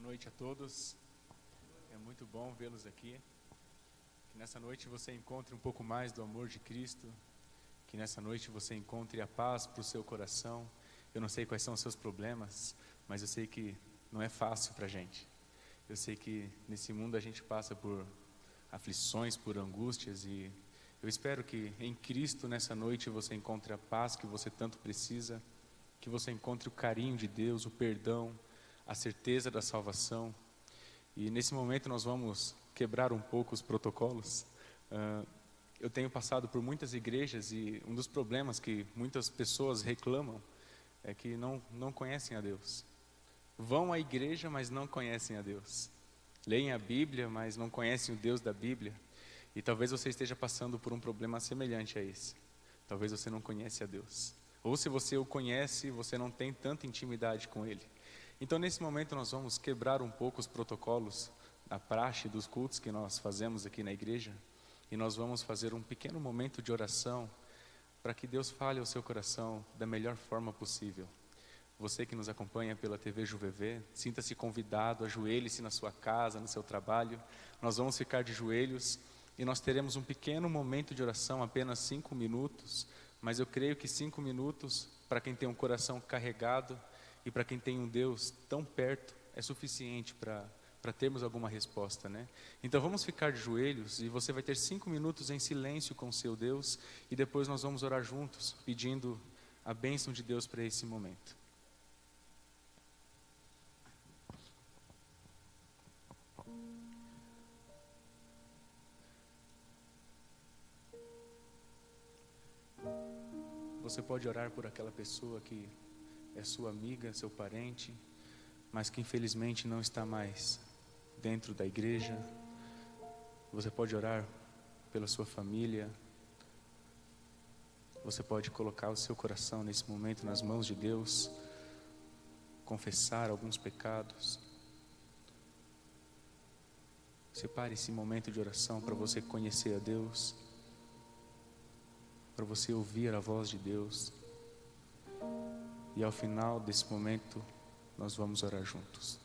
noite a todos. É muito bom vê-los aqui. Que nessa noite você encontre um pouco mais do amor de Cristo. Que nessa noite você encontre a paz para o seu coração. Eu não sei quais são os seus problemas, mas eu sei que não é fácil para a gente. Eu sei que nesse mundo a gente passa por aflições, por angústias, e eu espero que em Cristo nessa noite você encontre a paz que você tanto precisa, que você encontre o carinho de Deus, o perdão, a certeza da salvação. E nesse momento nós vamos quebrar um pouco os protocolos. Eu tenho passado por muitas igrejas e um dos problemas que muitas pessoas reclamam é que não conhecem a Deus. Vão à igreja, mas não conhecem a Deus. Leem a Bíblia, mas não conhecem o Deus da Bíblia. E talvez você esteja passando por um problema semelhante a esse. Talvez você não conhece a Deus. Ou se você o conhece, você não tem tanta intimidade com Ele. Então nesse momento nós vamos quebrar um pouco os protocolos da praxe dos cultos que nós fazemos aqui na igreja. E nós vamos fazer um pequeno momento de oração para que Deus fale ao seu coração da melhor forma possível. Você que nos acompanha pela TV JuVV, sinta-se convidado, ajoelhe-se na sua casa, no seu trabalho. Nós vamos ficar de joelhos e nós teremos um pequeno momento de oração, apenas 5 minutos. Mas eu creio que 5 minutos, para quem tem um coração carregado e para quem tem um Deus tão perto, é suficiente para termos alguma resposta, né? Então vamos ficar de joelhos e você vai ter 5 minutos em silêncio com o seu Deus e depois nós vamos orar juntos, pedindo a bênção de Deus para esse momento. Você pode orar por aquela pessoa que é sua amiga, seu parente, mas que infelizmente não está mais dentro da igreja. Você pode orar pela sua família. Você pode colocar o seu coração nesse momento nas mãos de Deus, confessar alguns pecados. Separe esse momento de oração para você conhecer a Deus, para você ouvir a voz de Deus. E ao final desse momento, nós vamos orar juntos.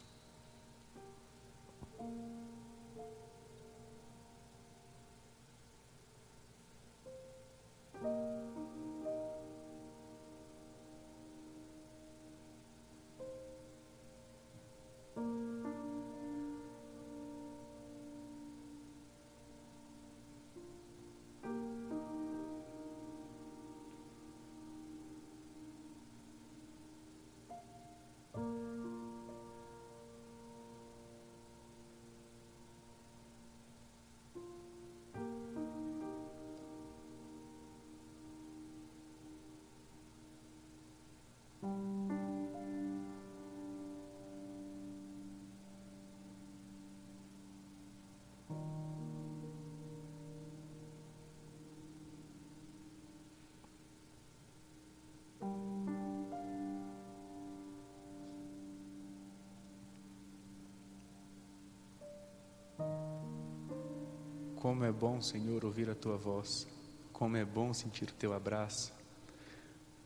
Como é bom, Senhor, ouvir a Tua voz. Como é bom sentir o Teu abraço.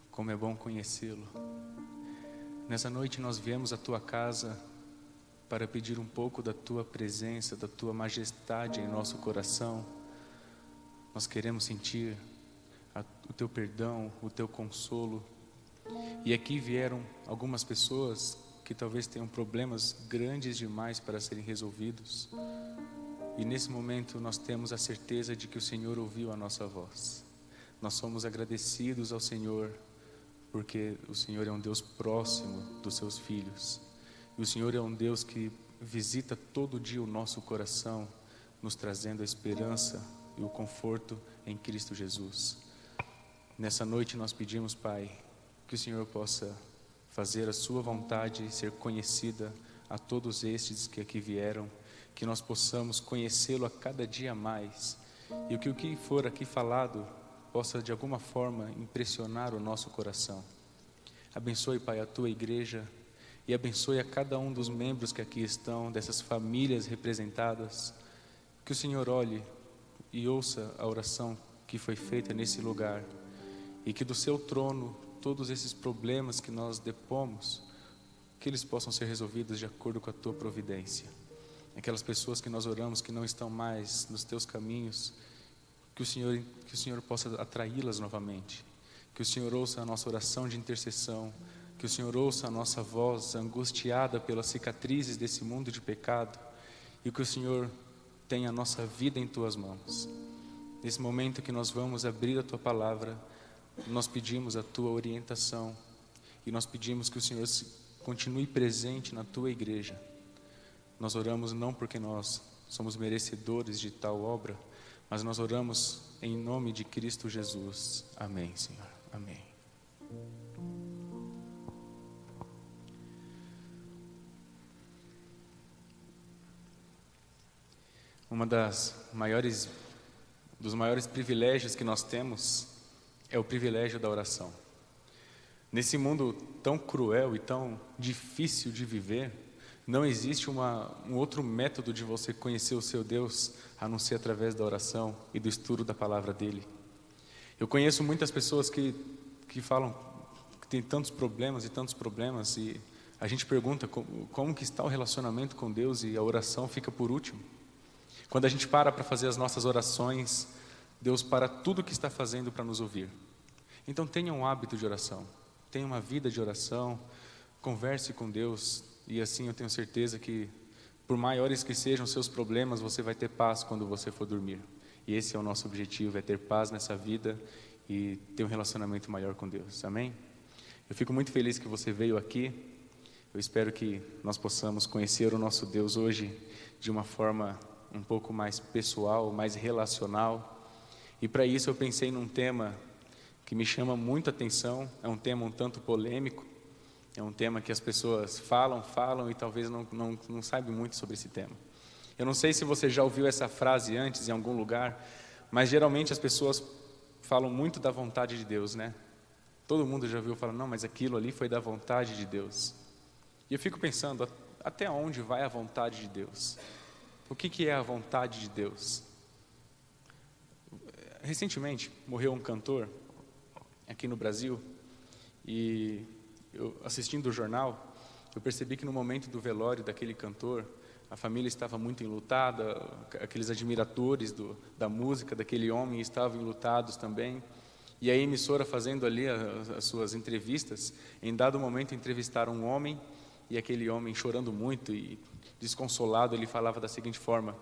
Como é bom conhecê-lo. Nessa noite nós viemos à Tua casa para pedir um pouco da Tua presença, da Tua majestade em nosso coração. Nós queremos sentir o Teu perdão, o Teu consolo. E aqui vieram algumas pessoas que talvez tenham problemas grandes demais para serem resolvidos. E nesse momento nós temos a certeza de que o Senhor ouviu a nossa voz. Nós somos agradecidos ao Senhor, porque o Senhor é um Deus próximo dos seus filhos. E o Senhor é um Deus que visita todo dia o nosso coração, nos trazendo a esperança e o conforto em Cristo Jesus. Nessa noite nós pedimos, Pai, que o Senhor possa fazer a sua vontade ser conhecida a todos estes que aqui vieram, que nós possamos conhecê-lo a cada dia mais, e que o que for aqui falado possa de alguma forma impressionar o nosso coração. Abençoe, Pai, a Tua igreja, e abençoe a cada um dos membros que aqui estão, dessas famílias representadas. Que o Senhor olhe e ouça a oração que foi feita nesse lugar, e que do Seu trono todos esses problemas que nós depomos que eles possam ser resolvidos de acordo com a tua providência. Aquelas pessoas que nós oramos que não estão mais nos teus caminhos, que o Senhor possa atraí-las novamente, que o Senhor ouça a nossa oração de intercessão, que o Senhor ouça a nossa voz angustiada pelas cicatrizes desse mundo de pecado, e que o Senhor tenha a nossa vida em tuas mãos. Nesse momento que nós vamos abrir a tua palavra, nós pedimos a tua orientação, e nós pedimos que o Senhor continue presente na tua igreja. Nós oramos não porque nós somos merecedores de tal obra, mas nós oramos em nome de Cristo Jesus. Amém, Senhor. Amém. Dos maiores privilégios que nós temos é o privilégio da oração. Nesse mundo tão cruel e tão difícil de viver, não existe um outro método de você conhecer o seu Deus a não ser através da oração e do estudo da palavra dele. Eu conheço muitas pessoas que falam que tem tantos problemas, e a gente pergunta como que está o relacionamento com Deus, e a oração fica por último. Quando a gente para fazer as nossas orações, Deus para tudo o que está fazendo para nos ouvir. Então tenha um hábito de oração, tenha uma vida de oração, converse com Deus, e assim eu tenho certeza que, por maiores que sejam os seus problemas, você vai ter paz quando você for dormir. E esse é o nosso objetivo, é ter paz nessa vida e ter um relacionamento maior com Deus. Amém? Eu fico muito feliz que você veio aqui. Eu espero que nós possamos conhecer o nosso Deus hoje de uma forma um pouco mais pessoal, mais relacional. E para isso eu pensei num tema que me chama muito a atenção. É um tema um tanto polêmico. É um tema que as pessoas falam e talvez não saibam muito sobre esse tema. Eu não sei se você já ouviu essa frase antes em algum lugar, mas geralmente as pessoas falam muito da vontade de Deus, né? Todo mundo já ouviu falar, não, mas aquilo ali foi da vontade de Deus. E eu fico pensando, até onde vai a vontade de Deus? O que é a vontade de Deus? Recentemente morreu um cantor aqui no Brasil, e eu, assistindo o jornal, eu percebi que no momento do velório daquele cantor, a família estava muito enlutada, aqueles admiradores da música daquele homem estavam enlutados também. E a emissora, fazendo ali as suas entrevistas, em dado momento entrevistaram um homem, e aquele homem, chorando muito e desconsolado, ele falava da seguinte forma: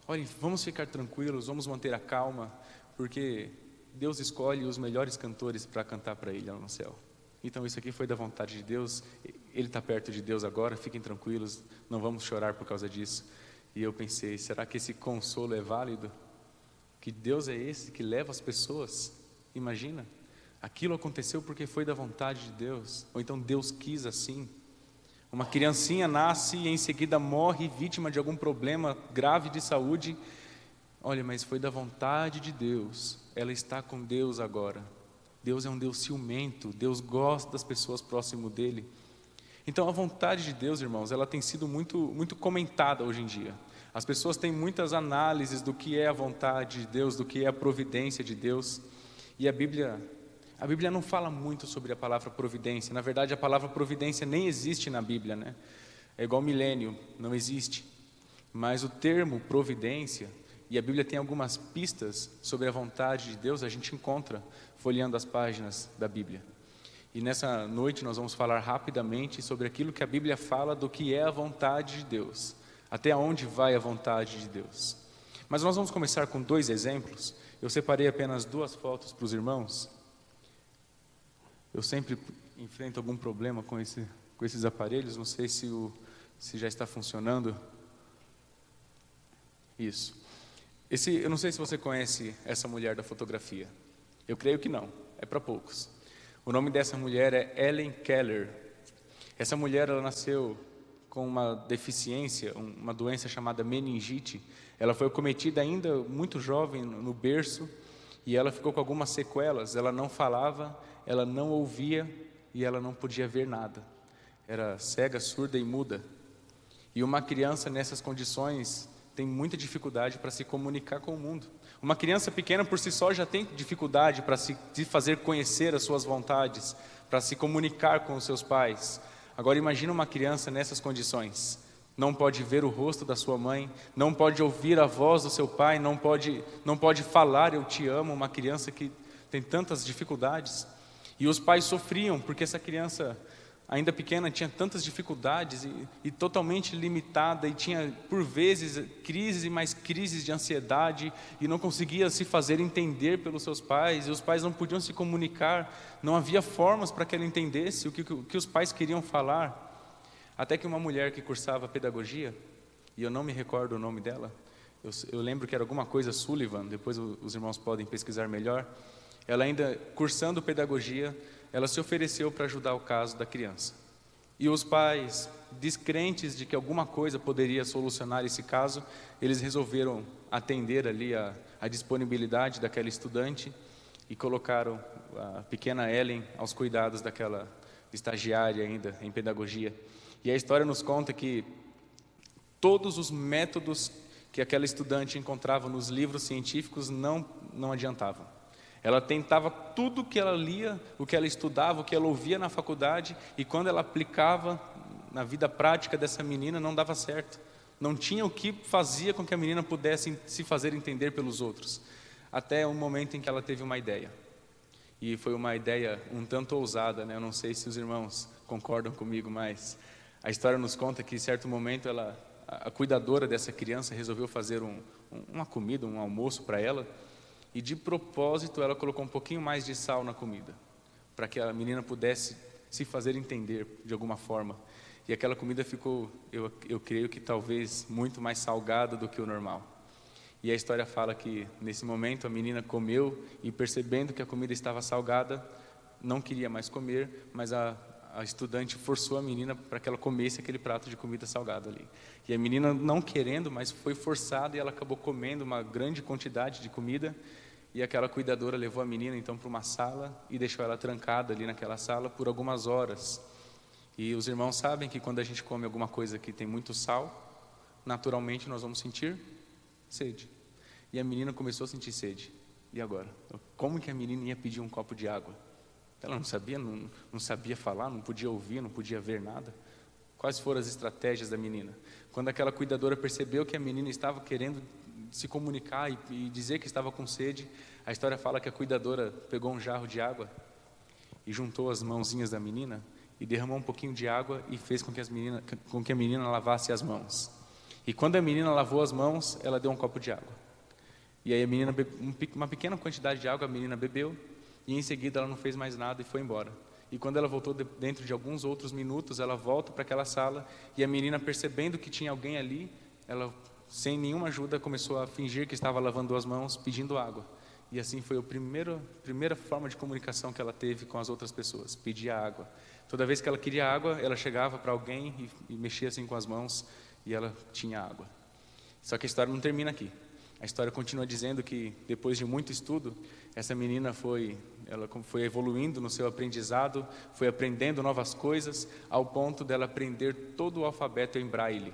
olhem, vamos ficar tranquilos, vamos manter a calma, porque Deus escolhe os melhores cantores para cantar para Ele lá no céu. Então isso aqui foi da vontade de Deus, Ele está perto de Deus agora, fiquem tranquilos, não vamos chorar por causa disso. E eu pensei, será que esse consolo é válido? Que Deus é esse que leva as pessoas? Imagina, aquilo aconteceu porque foi da vontade de Deus, ou então Deus quis assim. Uma criancinha nasce e em seguida morre vítima de algum problema grave de saúde. Olha, mas foi da vontade de Deus, ela está com Deus agora. Deus é um Deus ciumento, Deus gosta das pessoas próximo dEle. Então a vontade de Deus, irmãos, ela tem sido muito comentada hoje em dia. As pessoas têm muitas análises do que é a vontade de Deus, do que é a providência de Deus. E a Bíblia não fala muito sobre a palavra providência. Na verdade, a palavra providência nem existe na Bíblia, né? É igual milênio, não existe. Mas o termo providência, e a Bíblia tem algumas pistas sobre a vontade de Deus, a gente encontra folheando as páginas da Bíblia. E nessa noite nós vamos falar rapidamente sobre aquilo que a Bíblia fala do que é a vontade de Deus, até onde vai a vontade de Deus. Mas nós vamos começar com 2 exemplos. Eu separei apenas 2 fotos para os irmãos. Eu sempre enfrento algum problema com esses aparelhos, não sei se já está funcionando. Isso. Eu não sei se você conhece essa mulher da fotografia. Eu creio que não, é para poucos. O nome dessa mulher é Helen Keller. Essa mulher, ela nasceu com uma deficiência, uma doença chamada meningite. Ela foi acometida ainda muito jovem no berço, e ela ficou com algumas sequelas. Ela não falava, ela não ouvia e ela não podia ver nada. Era cega, surda e muda. E uma criança nessas condições tem muita dificuldade para se comunicar com o mundo. Uma criança pequena por si só já tem dificuldade para se fazer conhecer as suas vontades, para se comunicar com os seus pais. Agora imagina uma criança nessas condições. Não pode ver o rosto da sua mãe, não pode ouvir a voz do seu pai, não pode falar eu te amo, uma criança que tem tantas dificuldades. E os pais sofriam porque essa criança, ainda pequena, tinha tantas dificuldades e totalmente limitada, e tinha por vezes crises e mais crises de ansiedade, e não conseguia se fazer entender pelos seus pais, e os pais não podiam se comunicar, não havia formas para que ela entendesse o que os pais queriam falar. Até que uma mulher que cursava pedagogia, e eu não me recordo o nome dela, eu lembro que era alguma coisa Sullivan, depois os irmãos podem pesquisar melhor. Ela ainda cursando pedagogia, ela se ofereceu para ajudar o caso da criança. E os pais, descrentes de que alguma coisa poderia solucionar esse caso, eles resolveram atender ali a disponibilidade daquela estudante e colocaram a pequena Ellen aos cuidados daquela estagiária ainda em pedagogia. E a história nos conta que todos os métodos que aquela estudante encontrava nos livros científicos não adiantavam. Ela tentava tudo o que ela lia, o que ela estudava, o que ela ouvia na faculdade, e quando ela aplicava na vida prática dessa menina, não dava certo. Não tinha o que fazia com que a menina pudesse se fazer entender pelos outros. Até o momento em que ela teve uma ideia. E foi uma ideia um tanto ousada, né? Eu não sei se os irmãos concordam comigo, mas a história nos conta que em certo momento a cuidadora dessa criança resolveu fazer uma comida, um almoço para ela, e de propósito ela colocou um pouquinho mais de sal na comida, para que a menina pudesse se fazer entender de alguma forma. E aquela comida ficou, eu creio que talvez muito mais salgada do que o normal. E a história fala que nesse momento a menina comeu e, percebendo que a comida estava salgada, não queria mais comer, mas a estudante forçou a menina para que ela comesse aquele prato de comida salgada ali. E a menina não querendo, mas foi forçada, e ela acabou comendo uma grande quantidade de comida. E aquela cuidadora levou a menina então para uma sala e deixou ela trancada ali naquela sala por algumas horas. E os irmãos sabem que quando a gente come alguma coisa que tem muito sal, naturalmente nós vamos sentir sede. E a menina começou a sentir sede. E agora? Como que a menina ia pedir um copo de água? Ela não sabia, não sabia falar, não podia ouvir, não podia ver nada. Quais foram as estratégias da menina? Quando aquela cuidadora percebeu que a menina estava querendo se comunicar e dizer que estava com sede, a história fala que a cuidadora pegou um jarro de água e juntou as mãozinhas da menina e derramou um pouquinho de água e fez com que a menina lavasse as mãos. E quando a menina lavou as mãos, ela deu um copo de água. E aí a menina, uma pequena quantidade de água a menina bebeu, e em seguida ela não fez mais nada e foi embora. E quando ela voltou dentro de alguns outros minutos, ela volta para aquela sala, e a menina, percebendo que tinha alguém ali, ela, sem nenhuma ajuda, começou a fingir que estava lavando as mãos, pedindo água. E assim foi a primeira forma de comunicação que ela teve com as outras pessoas, pedir água. Toda vez que ela queria água, ela chegava para alguém e mexia assim com as mãos, e ela tinha água. Só que a história não termina aqui. A história continua dizendo que, depois de muito estudo, essa menina foi evoluindo no seu aprendizado, foi aprendendo novas coisas, ao ponto dela aprender todo o alfabeto em braille.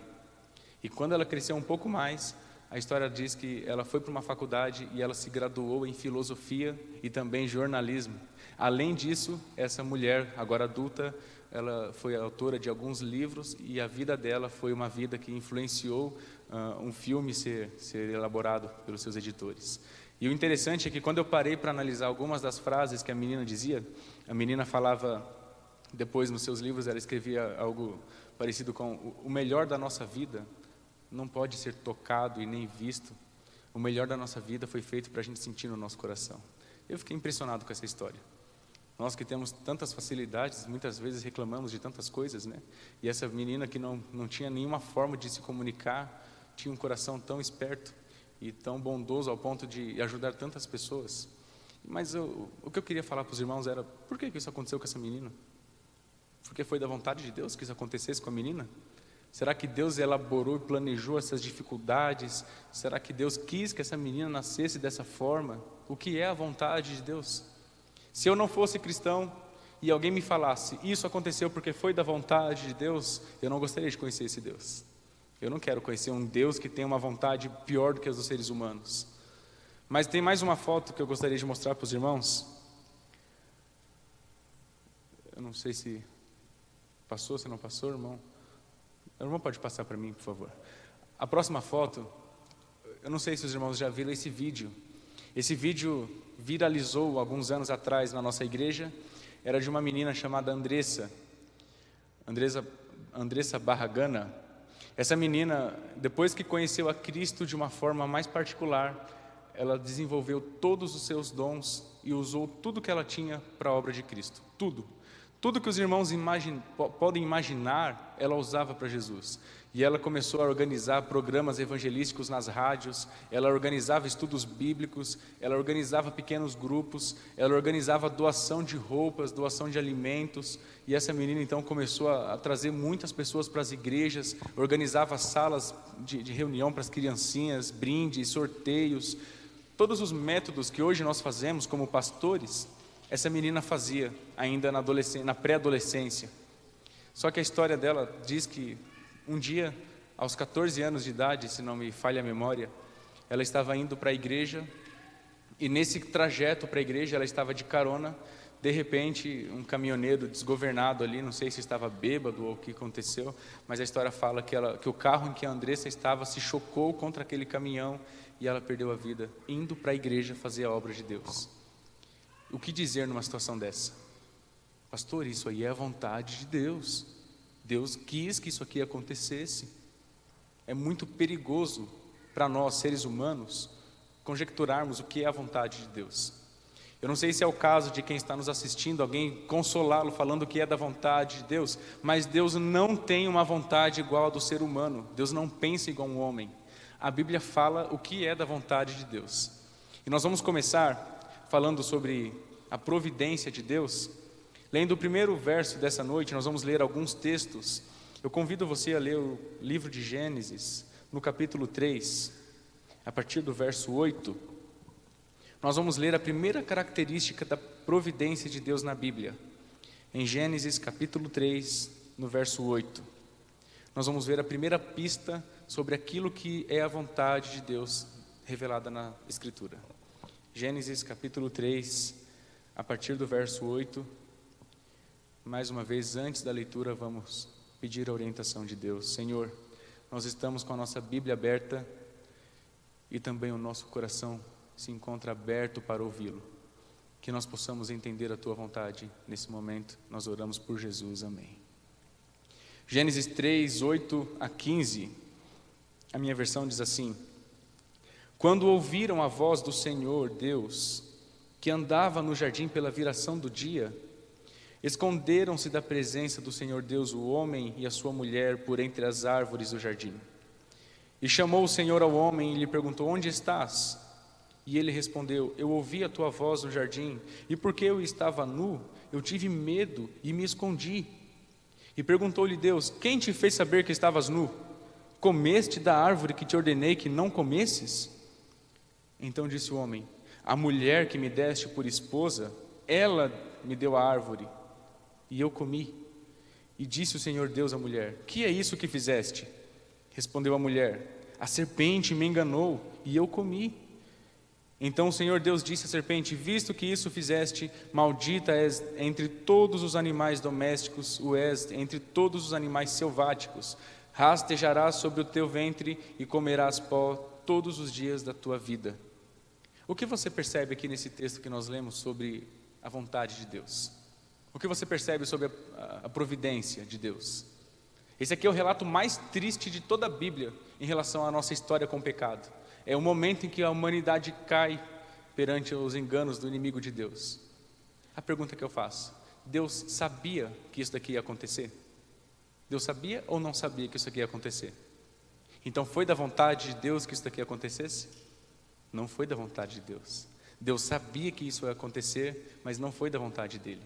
E quando ela cresceu um pouco mais, a história diz que ela foi para uma faculdade e ela se graduou em filosofia e também jornalismo. Além disso, essa mulher, agora adulta, ela foi autora de alguns livros, e a vida dela foi uma vida que influenciou um filme ser elaborado pelos seus editores. E o interessante é que quando eu parei para analisar algumas das frases que a menina dizia, a menina falava, depois nos seus livros ela escrevia algo parecido com: o melhor da nossa vida não pode ser tocado e nem visto, o melhor da nossa vida foi feito para a gente sentir no nosso coração. Eu fiquei impressionado com essa história. Nós que temos tantas facilidades, muitas vezes reclamamos de tantas coisas, né? E essa menina que não tinha nenhuma forma de se comunicar, tinha um coração tão esperto e tão bondoso ao ponto de ajudar tantas pessoas. Mas o que eu queria falar para os irmãos era: por que isso aconteceu com essa menina? Porque foi da vontade de Deus que isso acontecesse com a menina? Será que Deus elaborou e planejou essas dificuldades? Será que Deus quis que essa menina nascesse dessa forma? O que é a vontade de Deus? Se eu não fosse cristão e alguém me falasse: isso aconteceu porque foi da vontade de Deus, eu não gostaria de conhecer esse Deus. Eu não quero conhecer um Deus que tem uma vontade pior do que as dos seres humanos. Mas tem mais uma foto que eu gostaria de mostrar para os irmãos. Eu não sei se Passou, se não passou, irmão? O irmão pode passar para mim, por favor. A próxima foto, eu não sei se os irmãos já viram esse vídeo. Esse vídeo viralizou alguns anos atrás na nossa igreja. Era de uma menina chamada Andressa Barragana. Essa menina, depois que conheceu a Cristo de uma forma mais particular, ela desenvolveu todos os seus dons e usou tudo que ela tinha para a obra de Cristo. Tudo que os irmãos podem imaginar, ela usava para Jesus. E ela começou a organizar programas evangelísticos nas rádios, ela organizava estudos bíblicos, ela organizava pequenos grupos, ela organizava doação de roupas, doação de alimentos. E essa menina então começou a trazer muitas pessoas para as igrejas, organizava salas de reunião para as criancinhas, brindes, sorteios. Todos os métodos que hoje nós fazemos como pastores, essa menina fazia ainda na pré-adolescência. Só que a história dela diz que um dia, aos 14 anos de idade, se não me falha a memória, ela estava indo para a igreja, e nesse trajeto para a igreja ela estava de carona. De repente, um caminhoneiro desgovernado ali, não sei se estava bêbado ou o que aconteceu, mas a história fala que o carro em que a Andressa estava se chocou contra aquele caminhão e ela perdeu a vida, indo para a igreja fazer a obra de Deus. O que dizer numa situação dessa? Pastor, isso aí é a vontade de Deus. Deus quis que isso aqui acontecesse. É muito perigoso para nós, seres humanos, conjecturarmos o que é a vontade de Deus. Eu não sei se é o caso de quem está nos assistindo, alguém consolá-lo falando que é da vontade de Deus, mas Deus não tem uma vontade igual a do ser humano. Deus não pensa igual um homem. A Bíblia fala o que é da vontade de Deus. E nós vamos começar falando sobre a providência de Deus. Lendo o primeiro verso dessa noite, nós vamos ler alguns textos. Eu convido você a ler o livro de Gênesis, no capítulo 3, a partir do verso 8. Nós vamos ler a primeira característica da providência de Deus na Bíblia. Em Gênesis capítulo 3, no verso 8. Nós vamos ver a primeira pista sobre aquilo que é a vontade de Deus revelada na Escritura. Gênesis capítulo 3, a partir do verso 8. Mais uma vez, antes da leitura, vamos pedir a orientação de Deus. Senhor, nós estamos com a nossa Bíblia aberta e também o nosso coração se encontra aberto para ouvi-lo. Que nós possamos entender a Tua vontade nesse momento. Nós oramos por Jesus. Amém. Gênesis 3, 8 a 15. A minha versão diz assim: Quando ouviram a voz do Senhor Deus, que andava no jardim pela viração do dia, esconderam-se da presença do Senhor Deus o homem e a sua mulher por entre as árvores do jardim. E chamou o Senhor ao homem e lhe perguntou: Onde estás? E ele respondeu: Eu ouvi a tua voz no jardim, e porque eu estava nu, eu tive medo e me escondi. E perguntou-lhe Deus: Quem te fez saber que estavas nu? Comeste da árvore que te ordenei que não comesses? Então disse o homem: A mulher que me deste por esposa, ela me deu a árvore, e eu comi. E disse o Senhor Deus à mulher: Que é isso que fizeste? Respondeu a mulher: A serpente me enganou, e eu comi. Então o Senhor Deus disse à serpente: Visto que isso fizeste, maldita és entre todos os animais domésticos, o és entre todos os animais selváticos. Rastejarás sobre o teu ventre e comerás pó todos os dias da tua vida. O que você percebe aqui nesse texto que nós lemos sobre a vontade de Deus? O que você percebe sobre a providência de Deus? Esse aqui é o relato mais triste de toda a Bíblia em relação à nossa história com o pecado. É o momento em que a humanidade cai perante os enganos do inimigo de Deus. A pergunta que eu faço: Deus sabia que isso daqui ia acontecer? Deus sabia ou não sabia que isso aqui ia acontecer? Então foi da vontade de Deus que isso daqui acontecesse? Não foi da vontade de Deus. Deus sabia que isso ia acontecer, mas não foi da vontade dele.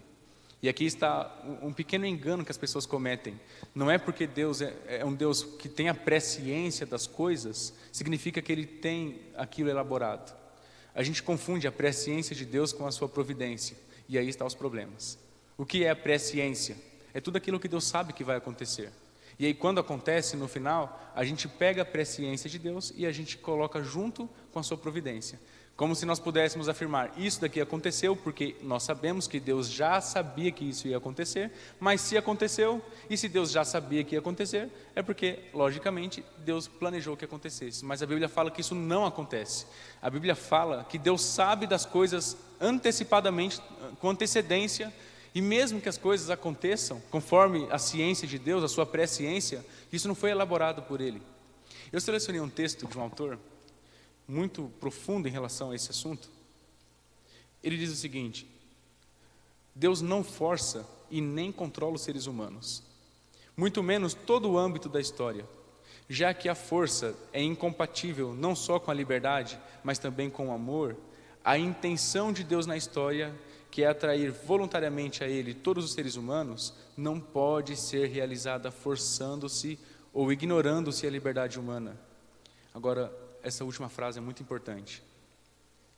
E aqui está um pequeno engano que as pessoas cometem. Não é porque Deus é um Deus que tem a presciência das coisas, significa que Ele tem aquilo elaborado. A gente confunde a presciência de Deus com a sua providência, e aí estão os problemas. O que é a presciência? É tudo aquilo que Deus sabe que vai acontecer. E aí quando acontece no final, a gente pega a presciência de Deus e a gente coloca junto com a sua providência. Como se nós pudéssemos afirmar, isso daqui aconteceu porque nós sabemos que Deus já sabia que isso ia acontecer, mas se aconteceu, e se Deus já sabia que ia acontecer, é porque, logicamente, Deus planejou que acontecesse. Mas a Bíblia fala que isso não acontece. A Bíblia fala que Deus sabe das coisas antecipadamente, com antecedência, e mesmo que as coisas aconteçam, conforme a ciência de Deus, a sua presciência, isso não foi elaborado por Ele. Eu selecionei um texto de um autor muito profundo em relação a esse assunto. Ele diz o seguinte: Deus não força e nem controla os seres humanos, muito menos todo o âmbito da história, já que a força é incompatível não só com a liberdade, mas também com o amor. A intenção de Deus na história, que é atrair voluntariamente a Ele todos os seres humanos, não pode ser realizada forçando-se ou ignorando-se a liberdade humana. Agora, essa última frase é muito importante.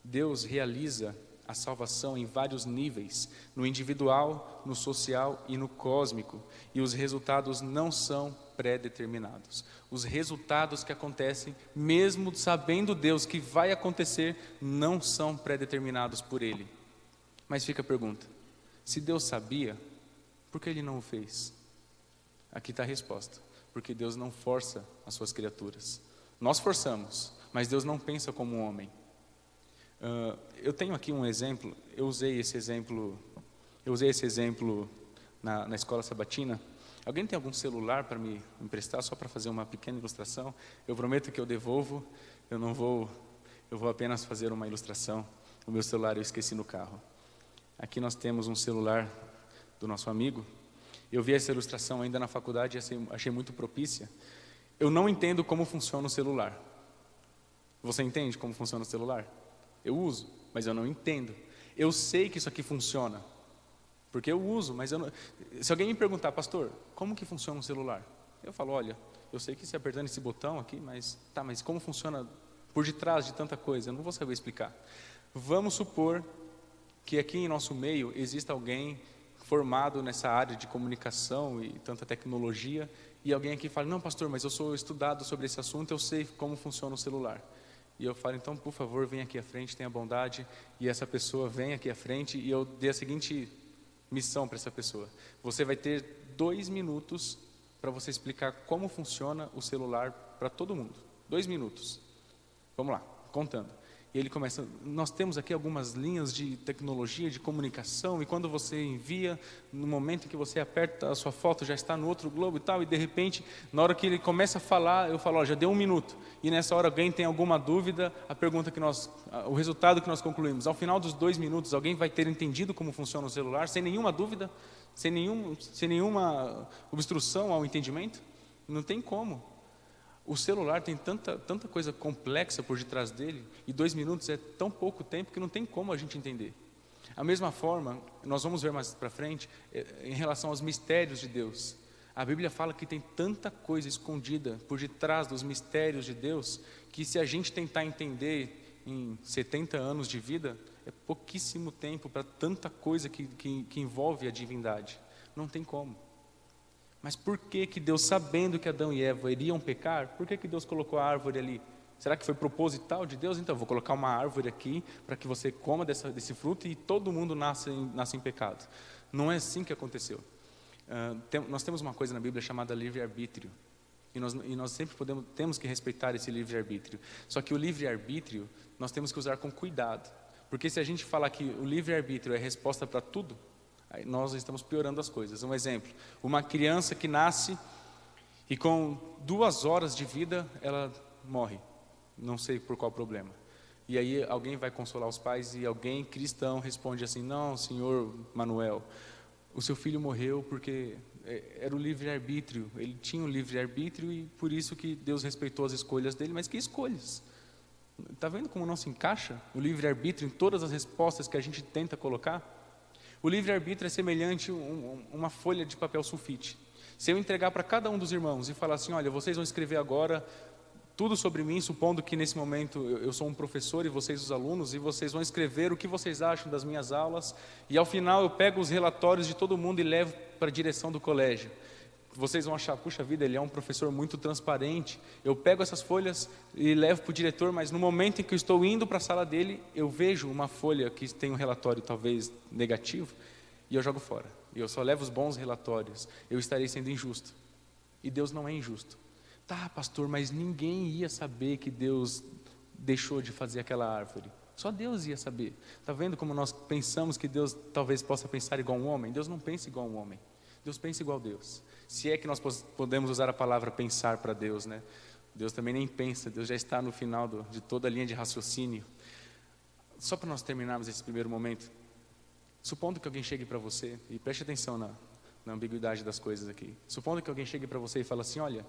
Deus realiza a salvação em vários níveis, no individual, no social e no cósmico, e os resultados não são pré-determinados. Os resultados que acontecem, mesmo sabendo Deus que vai acontecer, não são pré-determinados por Ele. Mas fica a pergunta: se Deus sabia, por que Ele não o fez? Aqui está a resposta: porque Deus não força as suas criaturas. Nós forçamos, mas Deus não pensa como um homem. Eu tenho aqui um exemplo. Eu usei esse exemplo na escola sabatina. Alguém tem algum celular para me emprestar, só para fazer uma pequena ilustração? Eu prometo que eu devolvo. Eu vou apenas fazer uma ilustração. O meu celular eu esqueci no carro. Aqui nós temos um celular do nosso amigo. Eu vi essa ilustração ainda na faculdade e achei muito propícia. Eu não entendo como funciona o celular. Você entende como funciona o celular? Eu uso, mas eu não entendo. Eu sei que isso aqui funciona, porque eu uso, mas eu não... Se alguém me perguntar: pastor, como que funciona um celular? Eu falo: olha, eu sei que se apertando esse botão aqui, mas como funciona por detrás de tanta coisa? Eu não vou saber explicar. Vamos supor que aqui em nosso meio exista alguém formado nessa área de comunicação e tanta tecnologia, e alguém aqui fala: não, pastor, mas eu sou estudado sobre esse assunto, eu sei como funciona o celular. E eu falo: então, por favor, vem aqui à frente, tenha bondade. E essa pessoa vem aqui à frente e eu dei a seguinte missão para essa pessoa: você vai ter 2 minutos para você explicar como funciona o celular para todo mundo. 2 minutos. Vamos lá, contando. E ele começa: nós temos aqui algumas linhas de tecnologia, de comunicação, e quando você envia, no momento em que você aperta, a sua foto já está no outro globo e tal, e de repente, na hora que ele começa a falar, eu falo: já deu 1 minuto. E nessa hora alguém tem alguma dúvida, o resultado que nós concluímos, ao final dos 2 minutos, alguém vai ter entendido como funciona o celular, sem nenhuma dúvida, sem nenhuma obstrução ao entendimento? Não tem como. O celular tem tanta coisa complexa por detrás dele, e 2 minutos é tão pouco tempo que não tem como a gente entender. A mesma forma, nós vamos ver mais para frente, em relação aos mistérios de Deus. A Bíblia fala que tem tanta coisa escondida por detrás dos mistérios de Deus, que se a gente tentar entender em 70 anos de vida, é pouquíssimo tempo para tanta coisa que envolve a divindade. Não tem como. Mas por que Deus, sabendo que Adão e Eva iriam pecar, por que Deus colocou a árvore ali? Será que foi proposital de Deus? Então, vou colocar uma árvore aqui para que você coma desse fruto e todo mundo nasce em pecado. Não é assim que aconteceu. Nós temos uma coisa na Bíblia chamada livre-arbítrio. E nós sempre temos que respeitar esse livre-arbítrio. Só que o livre-arbítrio nós temos que usar com cuidado. Porque se a gente falar que o livre-arbítrio é resposta para tudo, aí nós estamos piorando as coisas. Um exemplo: uma criança que nasce e com 2 horas de vida ela morre, não sei por qual problema. E aí alguém vai consolar os pais e alguém cristão responde assim: não, senhor Manuel, o seu filho morreu porque era o livre-arbítrio, ele tinha o livre-arbítrio e por isso que Deus respeitou as escolhas dele. Mas que escolhas? Está vendo como não se encaixa o livre-arbítrio em todas as respostas que a gente tenta colocar? O livre-arbítrio é semelhante a uma folha de papel sulfite. Se eu entregar para cada um dos irmãos e falar assim: olha, vocês vão escrever agora tudo sobre mim, supondo que nesse momento eu sou um professor e vocês os alunos, e vocês vão escrever o que vocês acham das minhas aulas, e ao final eu pego os relatórios de todo mundo e levo para a direção do colégio. vocês vão achar, puxa vida, ele é um professor muito transparente. Eu pego essas folhas e levo para o diretor, mas no momento em que eu estou indo para a sala dele, eu vejo uma folha que tem um relatório talvez negativo, e eu jogo fora. E eu só levo os bons relatórios. Eu estarei sendo injusto. E Deus não é injusto. Tá, pastor, mas ninguém ia saber que Deus deixou de fazer aquela árvore. Só Deus ia saber. Está vendo como nós pensamos que Deus talvez possa pensar igual um homem? Deus não pensa igual um homem. Deus pensa igual Deus. Se é que nós podemos usar a palavra pensar para Deus, né? Deus também nem pensa, Deus já está no final de toda a linha de raciocínio. Só para nós terminarmos esse primeiro momento, supondo que alguém chegue para você, e preste atenção na ambiguidade das coisas aqui. Supondo que alguém chegue para você e fala assim, olha,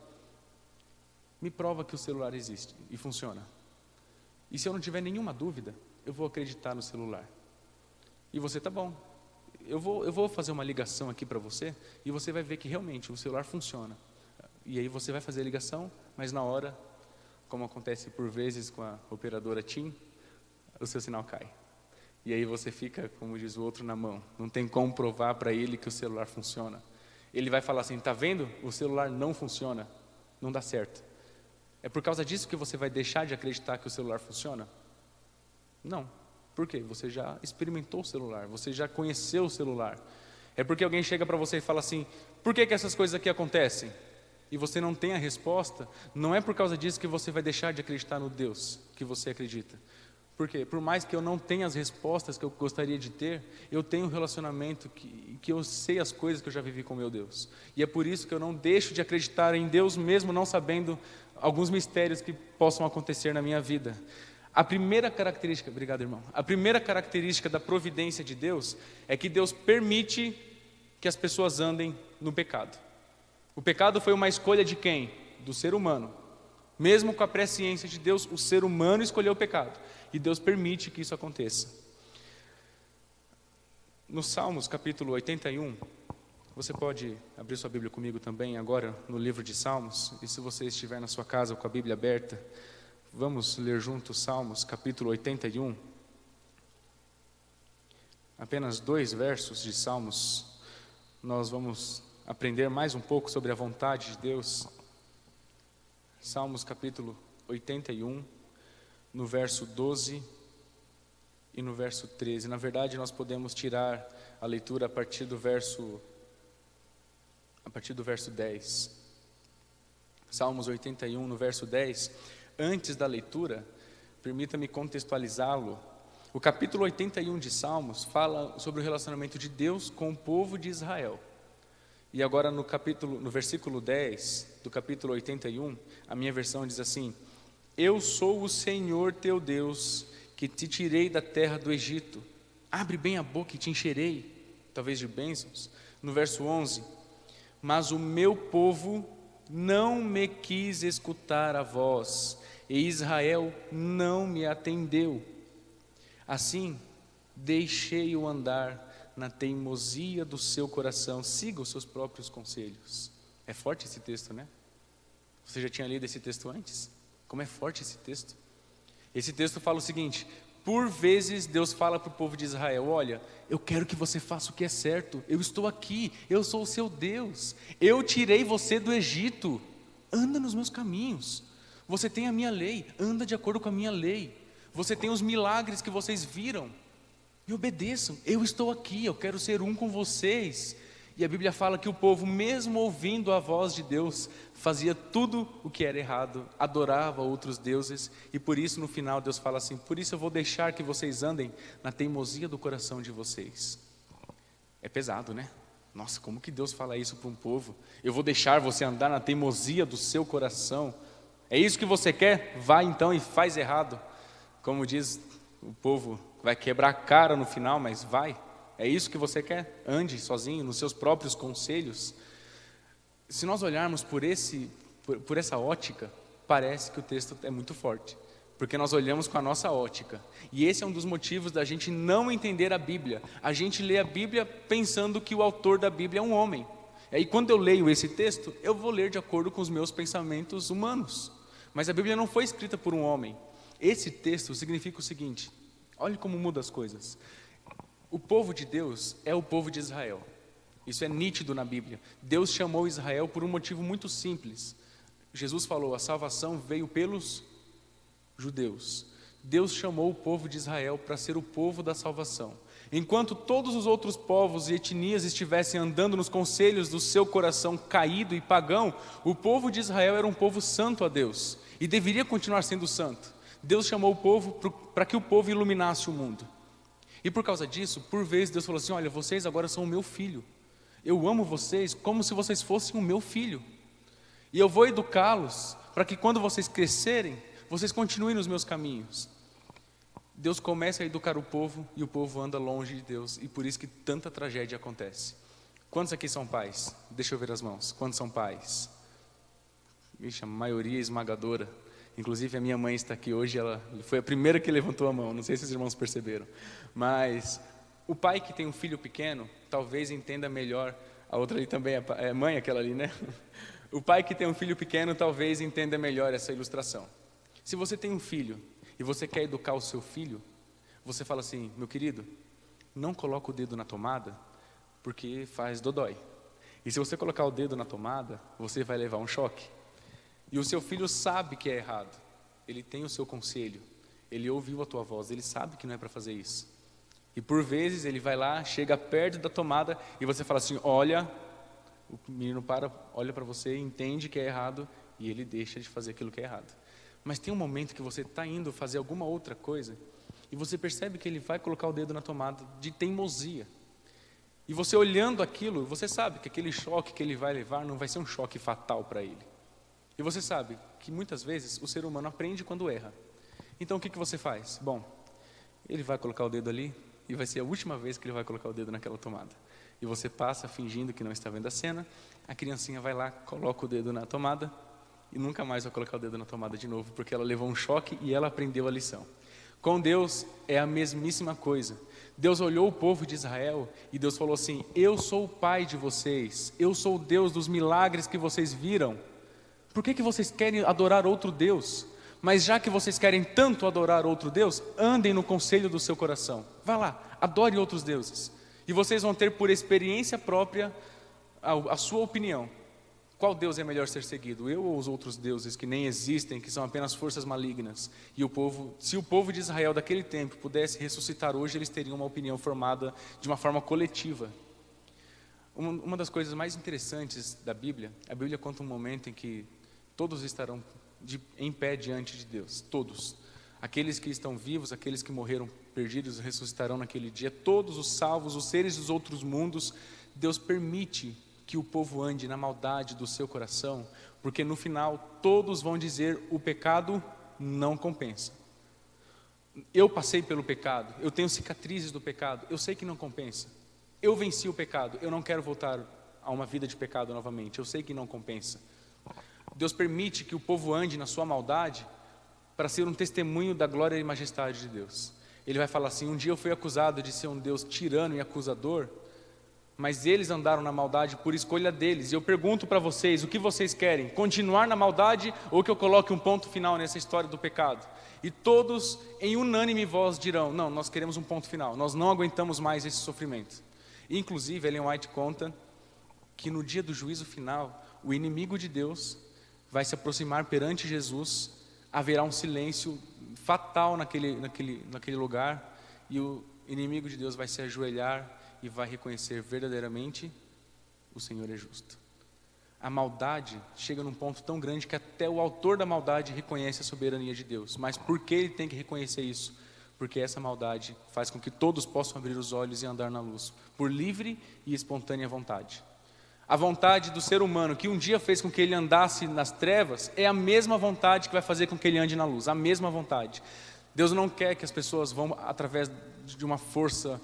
me prova que o celular existe e funciona. E se eu não tiver nenhuma dúvida, eu vou acreditar no celular. E você, tá bom, eu vou fazer uma ligação aqui para você, e você vai ver que realmente o celular funciona. E aí você vai fazer a ligação, mas na hora, como acontece por vezes com a operadora TIM, o seu sinal cai. E aí você fica, como diz o outro, na mão. Não tem como provar para ele que o celular funciona. Ele vai falar assim, tá vendo? O celular não funciona, não dá certo. É por causa disso que você vai deixar de acreditar que o celular funciona? Não. Por quê? Você já experimentou o celular, você já conheceu o celular. É porque alguém chega para você e fala assim, por que essas coisas aqui acontecem? E você não tem a resposta, não é por causa disso que você vai deixar de acreditar no Deus que você acredita. Por quê? Por mais que eu não tenha as respostas que eu gostaria de ter, eu tenho um relacionamento que eu sei as coisas que eu já vivi com meu Deus. E é por isso que eu não deixo de acreditar em Deus, mesmo não sabendo alguns mistérios que possam acontecer na minha vida. A primeira característica, obrigado irmão, a primeira característica da providência de Deus é que Deus permite que as pessoas andem no pecado. O pecado foi uma escolha de quem? Do ser humano. Mesmo com a presciência de Deus, o ser humano escolheu o pecado. E Deus permite que isso aconteça. No Salmos capítulo 81, você pode abrir sua Bíblia comigo também agora no livro de Salmos. E se você estiver na sua casa com a Bíblia aberta, vamos ler juntos Salmos capítulo 81. Apenas 2 versos de Salmos. Nós vamos aprender mais um pouco sobre a vontade de Deus. Salmos capítulo 81, no verso 12 e no verso 13. Na verdade, nós podemos tirar a leitura a partir do verso 10. Salmos 81, no verso 10. Antes da leitura, permita-me contextualizá-lo. O capítulo 81 de Salmos fala sobre o relacionamento de Deus com o povo de Israel. E agora no versículo 10 do capítulo 81, a minha versão diz assim: Eu sou o Senhor teu Deus, que te tirei da terra do Egito. Abre bem a boca e te encherei, talvez de bênçãos. No verso 11, mas o meu povo não me quis escutar a voz, e Israel não me atendeu. Assim, deixei-o andar na teimosia do seu coração. Siga os seus próprios conselhos. É forte esse texto, né? Você já tinha lido esse texto antes? Como é forte esse texto? Esse texto fala o seguinte: por vezes Deus fala para o povo de Israel, olha, eu quero que você faça o que é certo, eu estou aqui, eu sou o seu Deus, eu tirei você do Egito, anda nos meus caminhos, você tem a minha lei, anda de acordo com a minha lei, você tem os milagres que vocês viram, e obedeçam, eu estou aqui, eu quero ser um com vocês. E a Bíblia fala que o povo, mesmo ouvindo a voz de Deus, fazia tudo o que era errado, adorava outros deuses, e por isso no final Deus fala assim: por isso eu vou deixar que vocês andem na teimosia do coração de vocês. É pesado, né? Nossa, como que Deus fala isso para um povo? Eu vou deixar você andar na teimosia do seu coração. É isso que você quer? Vai então e faz errado. Como diz o povo, vai quebrar a cara no final, mas vai. É isso que você quer? Ande sozinho, nos seus próprios conselhos. Se nós olharmos por essa ótica, parece que o texto é muito forte, porque nós olhamos com a nossa ótica, e esse é um dos motivos da gente não entender a Bíblia. A gente lê a Bíblia pensando que o autor da Bíblia é um homem, e aí quando eu leio esse texto, eu vou ler de acordo com os meus pensamentos humanos, mas a Bíblia não foi escrita por um homem. Esse texto significa o seguinte: olhe como muda as coisas. O povo de Deus é o povo de Israel. Isso é nítido na Bíblia. Deus chamou Israel por um motivo muito simples. Jesus falou, a salvação veio pelos judeus. Deus chamou o povo de Israel para ser o povo da salvação. Enquanto todos os outros povos e etnias estivessem andando nos conselhos do seu coração caído e pagão, o povo de Israel era um povo santo a Deus e deveria continuar sendo santo. Deus chamou o povo para que o povo iluminasse o mundo. E por causa disso, por vezes Deus falou assim, olha, vocês agora são o meu filho. Eu amo vocês como se vocês fossem o meu filho. E eu vou educá-los para que quando vocês crescerem, vocês continuem nos meus caminhos. Deus começa a educar o povo e o povo anda longe de Deus. E por isso que tanta tragédia acontece. Quantos aqui são pais? Deixa eu ver as mãos. Quantos são pais? Vixe, a maioria esmagadora. Inclusive a minha mãe está aqui hoje, ela foi a primeira que levantou a mão. Não sei se os irmãos perceberam. Mas o pai que tem um filho pequeno, talvez entenda melhor. A outra ali também é mãe, aquela ali, né? O pai que tem um filho pequeno, talvez entenda melhor essa ilustração. Se você tem um filho e você quer educar o seu filho, você fala assim, meu querido, não coloca o dedo na tomada, porque faz dodói. E se você colocar o dedo na tomada, você vai levar um choque. E o seu filho sabe que é errado. Ele tem o seu conselho. Ele ouviu a tua voz, ele sabe que não é para fazer isso. E por vezes ele vai lá, chega perto da tomada e você fala assim, olha, o menino olha para você, entende que é errado e ele deixa de fazer aquilo que é errado. Mas tem um momento que você está indo fazer alguma outra coisa e você percebe que ele vai colocar o dedo na tomada de teimosia. E você olhando aquilo, você sabe que aquele choque que ele vai levar não vai ser um choque fatal para ele. E você sabe que muitas vezes o ser humano aprende quando erra. Então o que você faz? Bom, ele vai colocar o dedo ali e vai ser a última vez que ele vai colocar o dedo naquela tomada. E você passa fingindo que não está vendo a cena, a criancinha vai lá, coloca o dedo na tomada e nunca mais vai colocar o dedo na tomada de novo, porque ela levou um choque e ela aprendeu a lição. Com Deus é a mesmíssima coisa. Deus olhou o povo de Israel e Deus falou assim, eu sou o pai de vocês, eu sou o Deus dos milagres que vocês viram. Por que vocês querem adorar outro Deus? Mas já que vocês querem tanto adorar outro Deus, andem no conselho do seu coração. Vá lá, adore outros deuses. E vocês vão ter por experiência própria a sua opinião. Qual Deus é melhor ser seguido? Eu ou os outros deuses que nem existem, que são apenas forças malignas? E se o povo de Israel daquele tempo pudesse ressuscitar hoje, eles teriam uma opinião formada de uma forma coletiva. Uma das coisas mais interessantes da Bíblia, a Bíblia conta um momento em que todos estarão em pé diante de Deus, todos. Aqueles que estão vivos, aqueles que morreram perdidos, ressuscitarão naquele dia. Todos os salvos, os seres dos outros mundos, Deus permite que o povo ande na maldade do seu coração, porque no final todos vão dizer, o pecado não compensa. Eu passei pelo pecado, eu tenho cicatrizes do pecado, eu sei que não compensa. Eu venci o pecado, eu não quero voltar a uma vida de pecado novamente, eu sei que não compensa. Deus permite que o povo ande na sua maldade para ser um testemunho da glória e majestade de Deus. Ele vai falar assim, um dia eu fui acusado de ser um Deus tirano e acusador, mas eles andaram na maldade por escolha deles. E eu pergunto para vocês, o que vocês querem? Continuar na maldade ou que eu coloque um ponto final nessa história do pecado? E todos, em unânime voz, dirão, não, nós queremos um ponto final, nós não aguentamos mais esse sofrimento. E, inclusive, Ellen White conta que no dia do juízo final, o inimigo de Deus vai se aproximar perante Jesus, haverá um silêncio fatal naquele lugar, e o inimigo de Deus vai se ajoelhar e vai reconhecer verdadeiramente o Senhor é justo. A maldade chega num ponto tão grande que até o autor da maldade reconhece a soberania de Deus. Mas por que ele tem que reconhecer isso? Porque essa maldade faz com que todos possam abrir os olhos e andar na luz, por livre e espontânea vontade. A vontade do ser humano que um dia fez com que ele andasse nas trevas é a mesma vontade que vai fazer com que ele ande na luz, a mesma vontade. Deus não quer que as pessoas vão através de uma força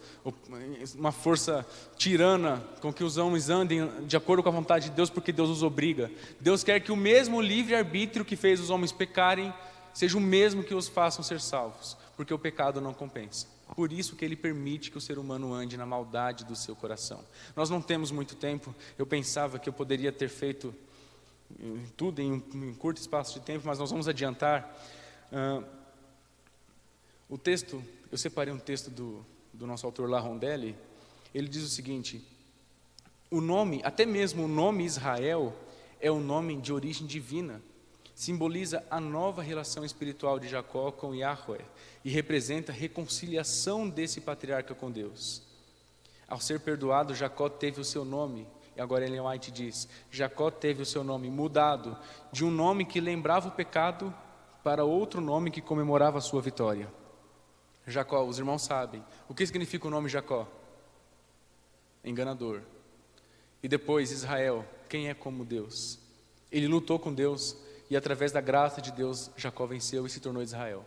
tirana, com que os homens andem de acordo com a vontade de Deus, porque Deus os obriga. Deus quer que o mesmo livre-arbítrio que fez os homens pecarem, seja o mesmo que os façam ser salvos, porque o pecado não compensa. Por isso que Ele permite que o ser humano ande na maldade do seu coração. Nós não temos muito tempo, eu pensava que eu poderia ter feito tudo em um curto espaço de tempo, mas nós vamos adiantar. O texto, eu separei um texto do nosso autor La Rondelli. Ele diz o seguinte, O nome, até mesmo o nome Israel, é um nome de origem divina. Simboliza a nova relação espiritual de Jacó com Yahweh e representa a reconciliação desse patriarca com Deus. Ao ser perdoado, Jacó teve o seu nome, e agora Ellen White diz, Jacó teve o seu nome mudado de um nome que lembrava o pecado para outro nome que comemorava a sua vitória. Jacó, os irmãos sabem, o que significa o nome Jacó? Enganador. E depois Israel, quem é como Deus? Ele lutou com Deus e através da graça de Deus, Jacó venceu e se tornou Israel.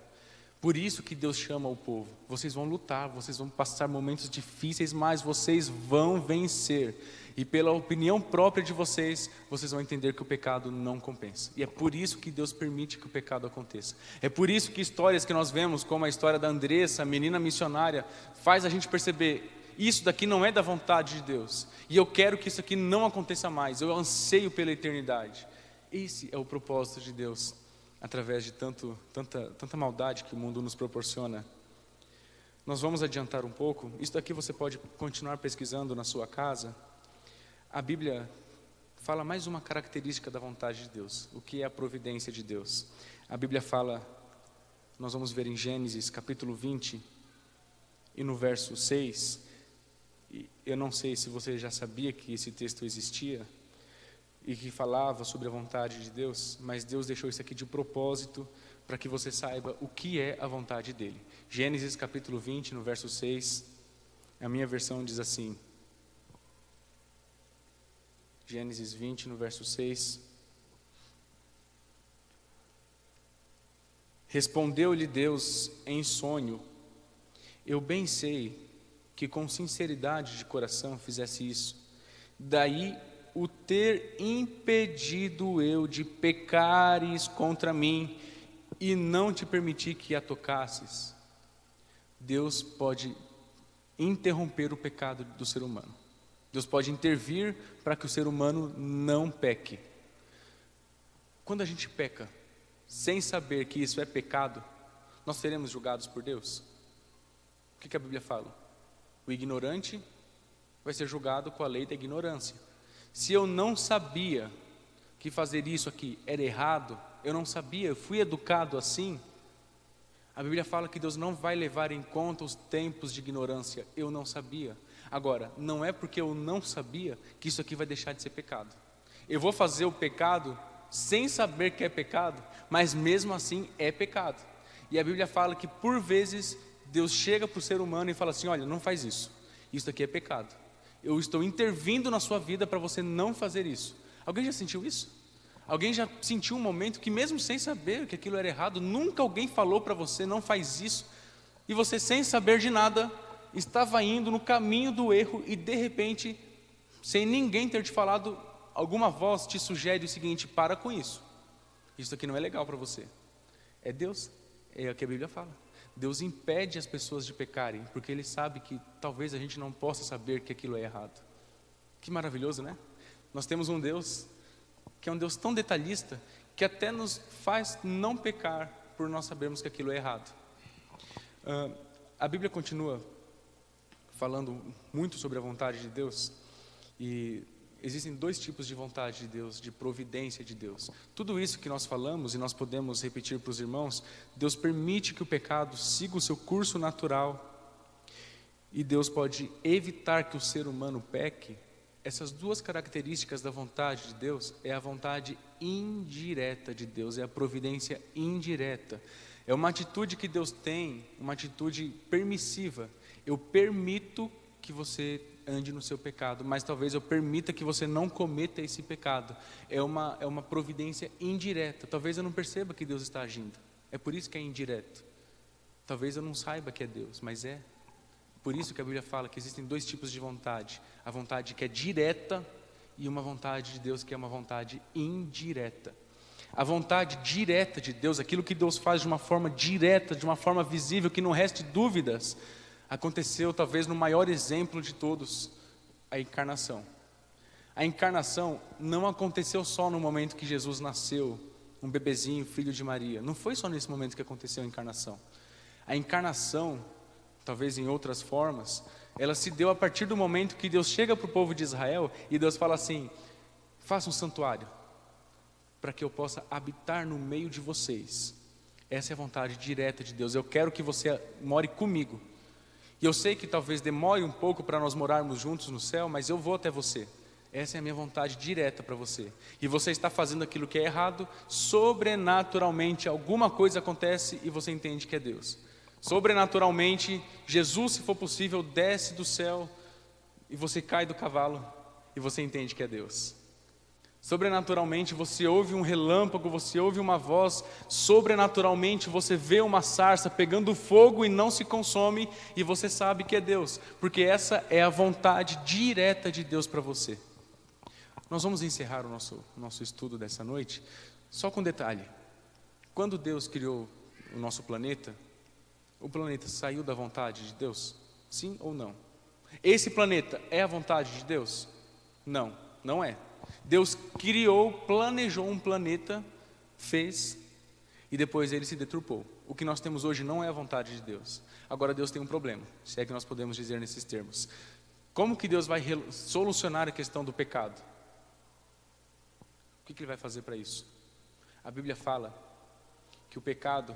Por isso que Deus chama o povo. Vocês vão lutar, vocês vão passar momentos difíceis, mas vocês vão vencer. E pela opinião própria de vocês, vocês vão entender que o pecado não compensa. E é por isso que Deus permite que o pecado aconteça. É por isso que histórias que nós vemos, como a história da Andressa, a menina missionária, faz a gente perceber, isso daqui não é da vontade de Deus. E eu quero que isso aqui não aconteça mais. Eu anseio pela eternidade. Esse é o propósito de Deus, através de tanta maldade que o mundo nos proporciona. Nós vamos adiantar um pouco. Isso daqui você pode continuar pesquisando na sua casa. A Bíblia fala mais uma característica da vontade de Deus, o que é a providência de Deus. A Bíblia fala, nós vamos ver em Gênesis capítulo 20 e no verso 6, eu não sei se você já sabia que esse texto existia e que falava sobre a vontade de Deus, mas Deus deixou isso aqui de propósito para que você saiba o que é a vontade dele. Gênesis capítulo 20, no verso 6, a minha versão diz assim, Gênesis 20, no verso 6. Respondeu-lhe Deus em sonho, eu bem sei que com sinceridade de coração fizesse isso. Daí o ter impedido eu de pecares contra mim e não te permitir que a tocasses. Deus pode interromper o pecado do ser humano. Deus pode intervir para que o ser humano não peque. Quando a gente peca, sem saber que isso é pecado, nós seremos julgados por Deus? O que a Bíblia fala? O ignorante vai ser julgado com a lei da ignorância. Se eu não sabia que fazer isso aqui era errado, eu não sabia, eu fui educado assim, a Bíblia fala que Deus não vai levar em conta os tempos de ignorância. Eu não sabia. Agora, não é porque eu não sabia que isso aqui vai deixar de ser pecado. Eu vou fazer o pecado sem saber que é pecado, mas mesmo assim é pecado. E a Bíblia fala que por vezes Deus chega para o ser humano e fala assim, olha, não faz isso. Isso aqui é pecado. Eu estou intervindo na sua vida para você não fazer isso. Alguém já sentiu isso? Alguém já sentiu um momento que mesmo sem saber que aquilo era errado, nunca alguém falou para você, não faz isso, e você sem saber de nada, estava indo no caminho do erro e de repente, sem ninguém ter te falado, alguma voz te sugere o seguinte, para com isso. Isso aqui não é legal para você. É Deus, é o que a Bíblia fala. Deus impede as pessoas de pecarem, porque Ele sabe que talvez a gente não possa saber que aquilo é errado. Que maravilhoso, né? Nós temos um Deus que é um Deus tão detalhista, que até nos faz não pecar, por nós sabermos que aquilo é errado. A Bíblia continua falando muito sobre a vontade de Deus, e existem dois tipos de vontade de Deus, de providência de Deus. Tudo isso que nós falamos, e nós podemos repetir para os irmãos, Deus permite que o pecado siga o seu curso natural, e Deus pode evitar que o ser humano peque. Essas duas características da vontade de Deus é a vontade indireta de Deus, é a providência indireta. É uma atitude que Deus tem, uma atitude permissiva. Eu permito que você ande no seu pecado, mas talvez eu permita que você não cometa esse pecado. É uma providência indireta. Talvez eu não perceba que Deus está agindo. É por isso que é indireto. Talvez eu não saiba que é Deus, mas é. Por isso que a Bíblia fala que existem dois tipos de vontade. A vontade que é direta e uma vontade de Deus que é uma vontade indireta. A vontade direta de Deus, aquilo que Deus faz de uma forma direta, de uma forma visível, que não reste dúvidas, aconteceu talvez no maior exemplo de todos, a encarnação. A encarnação não aconteceu só no momento que Jesus nasceu, um bebezinho, filho de Maria. Não foi só nesse momento que aconteceu a encarnação. A encarnação talvez em outras formas, ela se deu a partir do momento que Deus chega para o povo de Israel e Deus fala assim: faça um santuário para que eu possa habitar no meio de vocês. Essa é a vontade direta de Deus. Eu quero que você more comigo. E eu sei que talvez demore um pouco para nós morarmos juntos no céu, mas eu vou até você. Essa é a minha vontade direta para você. E você está fazendo aquilo que é errado, sobrenaturalmente alguma coisa acontece e você entende que é Deus. Sobrenaturalmente, Jesus, se for possível, desce do céu e você cai do cavalo e você entende que é Deus. Sobrenaturalmente você ouve um relâmpago, você ouve uma voz, sobrenaturalmente você vê uma sarça pegando fogo e não se consome, e você sabe que é Deus, porque essa é a vontade direta de Deus para você. Nós vamos encerrar o nosso estudo dessa noite, só com um detalhe. Quando Deus criou o nosso planeta, o planeta saiu da vontade de Deus? Sim ou não? Esse planeta é a vontade de Deus? Não, não é. Deus criou, planejou um planeta, fez, e depois ele se deturpou. O que nós temos hoje não é a vontade de Deus. Agora Deus tem um problema, se é que nós podemos dizer nesses termos. Como que Deus vai solucionar a questão do pecado? O que ele vai fazer para isso? A Bíblia fala que o pecado,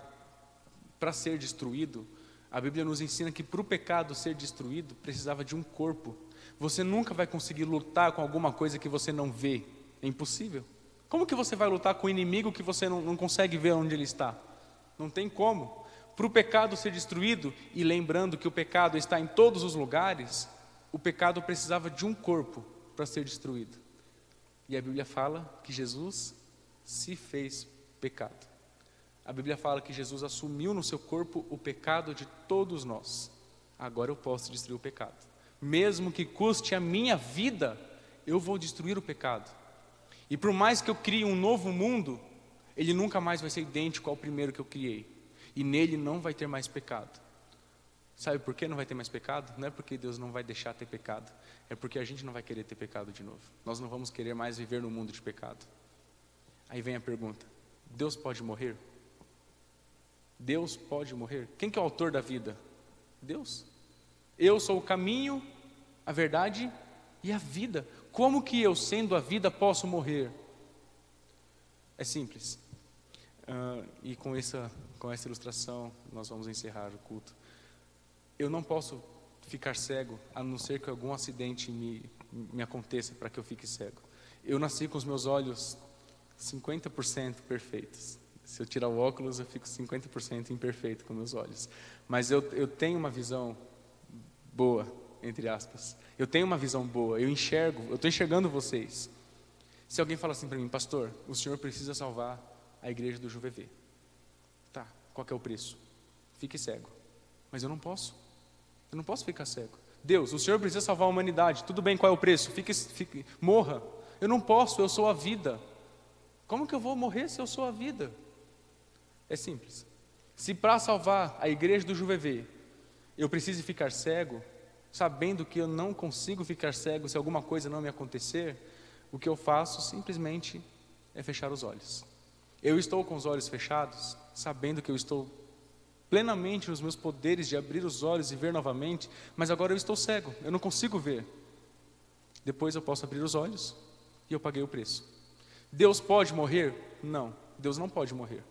para ser destruído, a Bíblia nos ensina que para o pecado ser destruído, precisava de um corpo. Você nunca vai conseguir lutar com alguma coisa que você não vê. É impossível. Como que você vai lutar com o inimigo que você não consegue ver onde ele está? Não tem como. Para o pecado ser destruído, e lembrando que o pecado está em todos os lugares, o pecado precisava de um corpo para ser destruído. E a Bíblia fala que Jesus se fez pecado. A Bíblia fala que Jesus assumiu no seu corpo o pecado de todos nós. Agora eu posso destruir o pecado. Mesmo que custe a minha vida, eu vou destruir o pecado. E por mais que eu crie um novo mundo, ele nunca mais vai ser idêntico ao primeiro que eu criei. E nele não vai ter mais pecado. Sabe por que não vai ter mais pecado? Não é porque Deus não vai deixar ter pecado. É porque a gente não vai querer ter pecado de novo. Nós não vamos querer mais viver no mundo de pecado. Aí vem a pergunta: Deus pode morrer? Deus pode morrer? Quem que é o autor da vida? Deus. Eu sou o caminho, a verdade e a vida. Como que eu, sendo a vida, posso morrer? É simples. E com essa ilustração, nós vamos encerrar o culto. Eu não posso ficar cego, a não ser que algum acidente me aconteça para que eu fique cego. Eu nasci com os meus olhos 50% perfeitos. Se eu tirar o óculos, eu fico 50% imperfeito com meus olhos. Mas eu tenho uma visão boa, entre aspas. Eu tenho uma visão boa, eu estou enxergando vocês. Se alguém fala assim para mim: pastor, o senhor precisa salvar a igreja do JUVV. Tá, qual que é o preço? Fique cego. Mas eu não posso ficar cego. Deus, o senhor precisa salvar a humanidade. Tudo bem, qual é o preço? Morra. Eu não posso, eu sou a vida. Como que eu vou morrer se eu sou a vida? É simples. Se para salvar a igreja do JUVV eu preciso ficar cego, sabendo que eu não consigo ficar cego se alguma coisa não me acontecer, o que eu faço simplesmente é fechar os olhos. Eu estou com os olhos fechados, sabendo que eu estou plenamente nos meus poderes de abrir os olhos e ver novamente, mas agora eu estou cego, eu não consigo ver. Depois eu posso abrir os olhos e eu paguei o preço. Deus pode morrer? Não, Deus não pode morrer.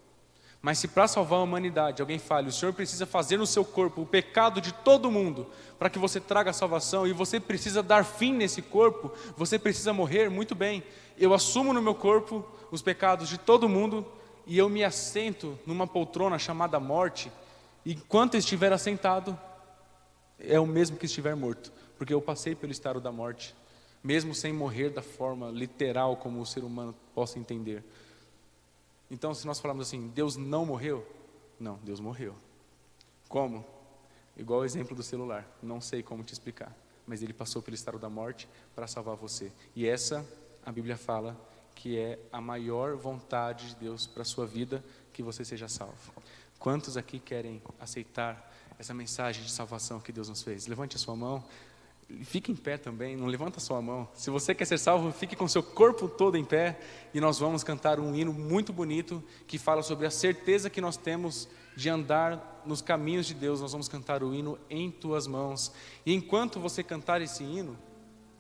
Mas se para salvar a humanidade alguém fale: o Senhor precisa fazer no seu corpo o pecado de todo mundo para que você traga a salvação, e você precisa dar fim nesse corpo, você precisa morrer, muito bem. Eu assumo no meu corpo os pecados de todo mundo e eu me assento numa poltrona chamada morte, e enquanto eu estiver assentado, é o mesmo que estiver morto, porque eu passei pelo estado da morte, mesmo sem morrer da forma literal como o ser humano possa entender. Então, se nós falarmos assim: Deus não morreu? Não, Deus morreu. Como? Igual o exemplo do celular. Não sei como te explicar, mas ele passou pelo estado da morte para salvar você. E essa, a Bíblia fala que é a maior vontade de Deus para a sua vida, que você seja salvo. Quantos aqui querem aceitar essa mensagem de salvação que Deus nos fez? Levante a sua mão. fique em pé também, não levanta só a mão. Se você quer ser salvo, fique com seu corpo todo em pé. E nós vamos cantar um hino muito bonito que fala sobre a certeza que nós temos de andar nos caminhos de Deus. Nós vamos cantar o hino Em Tuas Mãos. E enquanto você cantar esse hino,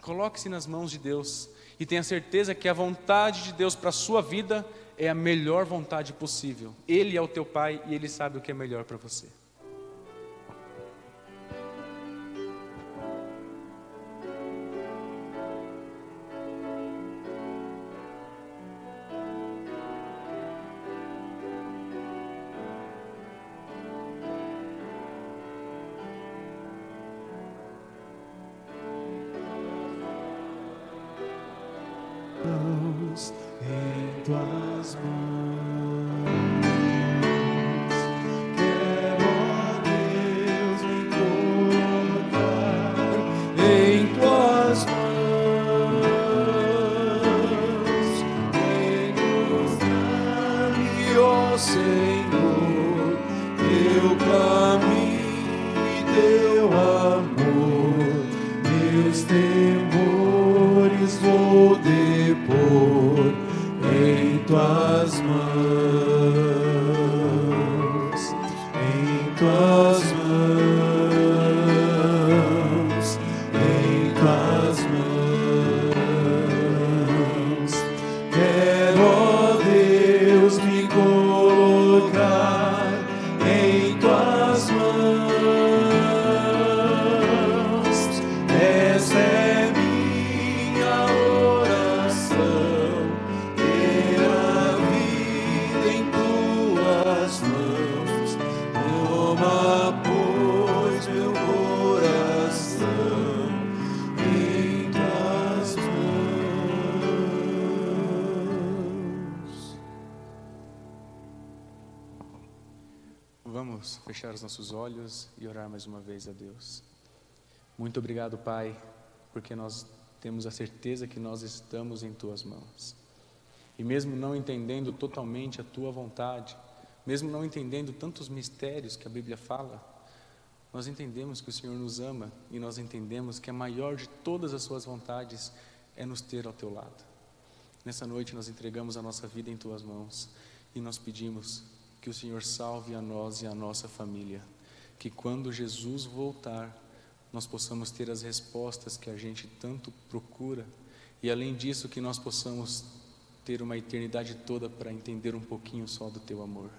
coloque-se nas mãos de Deus e tenha certeza que a vontade de Deus para a sua vida é a melhor vontade possível. Ele é o teu Pai e Ele sabe o que é melhor para você. Em tuas mãos, quero, ó Deus, me colocar em tuas mãos, mostrar-me, ó Senhor, teu caminho e teu amor, meus temores vou depor em tuas mãos, em tuas mãos, em tuas mãos. Quero, ó Deus, me colocar em tuas mãos. Esta é minha oração, ter a vida em tuas mãos. Toma, pois, meu coração em tuas mãos. Vamos fechar os nossos olhos e orar mais uma vez a Deus. Muito obrigado, Pai, porque nós temos a certeza que nós estamos em Tuas mãos. E mesmo não entendendo totalmente a Tua vontade, mesmo não entendendo tantos mistérios que a Bíblia fala, nós entendemos que o Senhor nos ama e nós entendemos que a maior de todas as Suas vontades é nos ter ao Teu lado. Nessa noite nós entregamos a nossa vida em Tuas mãos e nós pedimos que o Senhor salve a nós e a nossa família, que quando Jesus voltar, nós possamos ter as respostas que a gente tanto procura e além disso que nós possamos ter uma eternidade toda para entender um pouquinho só do Teu amor.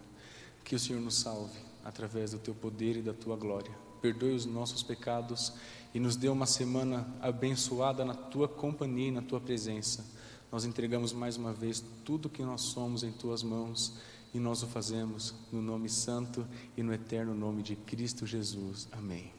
Que o Senhor nos salve através do Teu poder e da Tua glória. Perdoe os nossos pecados e nos dê uma semana abençoada na Tua companhia e na Tua presença. Nós entregamos mais uma vez tudo que nós somos em Tuas mãos e nós o fazemos no nome santo e no eterno nome de Cristo Jesus. Amém.